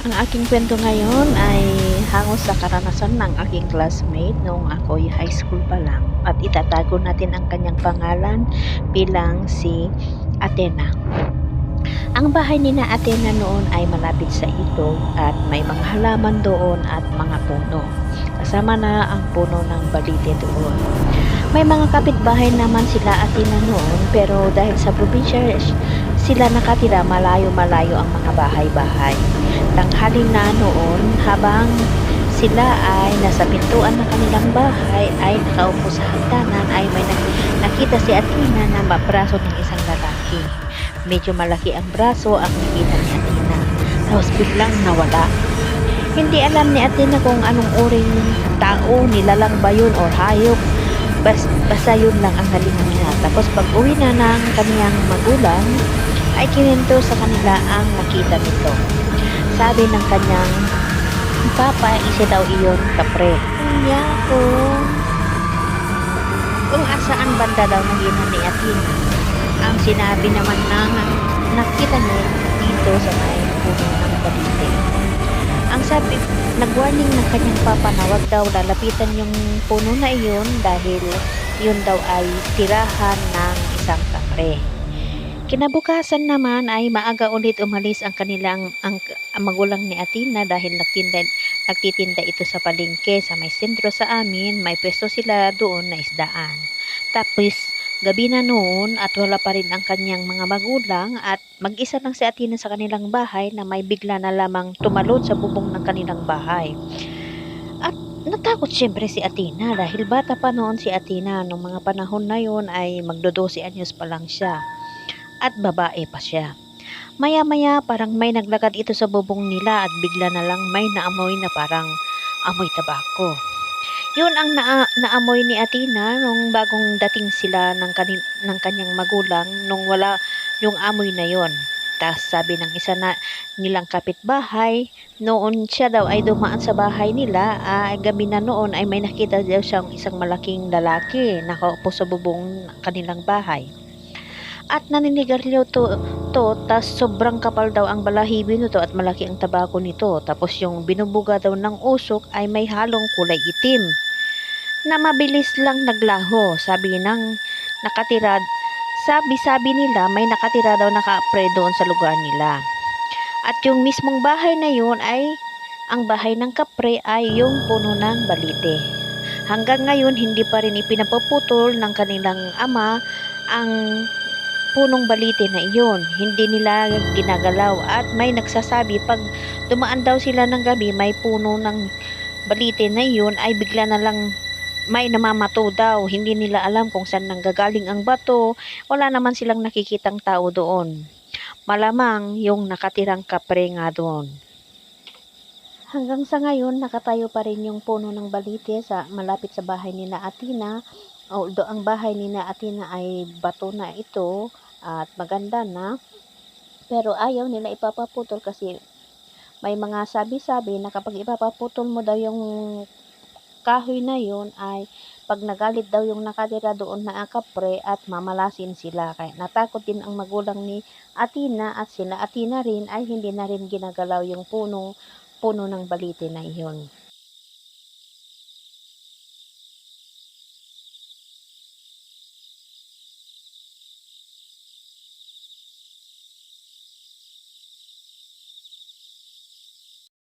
Ang aking kwento ngayon ay hango sa karanasan ng aking classmate noong ako'y high school pa lang at itatago natin ang kanyang pangalan bilang si Athena. Ang bahay ni na Athena noon ay malapit sa ilog at may mga halaman doon at mga puno. Kasama na ang puno ng balite doon. May mga kapitbahay naman sila Athena noon pero dahil sa probinsya sila nakatira malayo-malayo ang mga bahay-bahay. Tanghali na noon habang sila ay nasa pintuan ng kanilang bahay ay nakaupo sa hagdanan ay may nakita si Athena na braso ng isang lalaki. Medyo malaki ang braso ang nakita ni Athena. Tapos biglang nawala. Hindi alam ni Athena kung anong uring tao, nilalang ba yun or hayop. Basta yun lang ang nalingan niya. Tapos pag uwi na ng kaniyang magulang, ay kininto sa kanila ang nakita nito. Sabi ng kanyang papa, isa daw iyon kapre. Kanya kung asaan banda daw naginan ni Athena. Ang sinabi naman ng nakita niya dito sa may puno ng balite. Ang sabi, nag-warning ng kanyang papa na wag daw lalapitan yung puno na iyon dahil yun daw ay tirahan ng isang kapre. Kinabukasan naman ay maaga ulit umalis ang magulang ni Athena dahil nagtitinda ito sa palengke sa may sentro sa amin, may pwesto sila doon na isdaan. Tapos gabi na noon at wala pa rin ang kanyang mga magulang at mag-isa lang si Athena sa kanilang bahay na may bigla na lamang tumalon sa bubong ng kanilang bahay. At natakot siyempre si Athena dahil bata pa noon si Athena. Nung mga panahon na yun ay magdo-12 anyos pa lang siya at babae pa siya. Maya-maya parang may naglakad ito sa bubong nila at bigla na lang may naamoy na parang amoy tabako. Yun ang naamoy ni Athena nung bagong dating sila ng kanyang magulang nung wala yung amoy na yon. Tas sabi ng isa na nilang kapitbahay, noon siya daw ay dumaan sa bahay nila, gabi na noon ay may nakita daw siyang isang malaking lalaki nakaupo sa bubong ng kanilang bahay. At naninigarilyo to tas sobrang kapal daw ang balahibo nito at malaki ang tabako nito. Tapos yung binubuga daw ng usok ay may halong kulay itim na mabilis lang naglaho. Sabi nila may nakatira daw nakapre doon sa lugar nila. At yung mismong bahay na yun ay ang bahay ng kapre ay yung puno ng balite. Hanggang ngayon hindi pa rin ipinapuputol ng kanilang ama ang punong balite na iyon. Hindi nila ginagalaw at may nagsasabi pag dumaan daw sila ng gabi may puno ng balite na iyon ay bigla na lang may namamato daw. Hindi nila alam kung saan nanggagaling ang bato. Wala naman silang nakikitang tao doon. Malamang yung nakatirang kapre nga doon. Hanggang sa ngayon, nakatayo pa rin yung puno ng balite malapit sa bahay ni na Athena. Although ang bahay ni na Athena ay bato na ito at maganda na, pero ayaw nila ipapaputol kasi may mga sabi-sabi na kapag ipapaputol mo daw yung kahoy na yun ay pag nagalit daw yung nakatira doon na kapre at mamalasin sila. Kaya natakot din ang magulang ni Athena at sila Athena rin ay hindi na rin ginagalaw yung puno ng balite na iyon.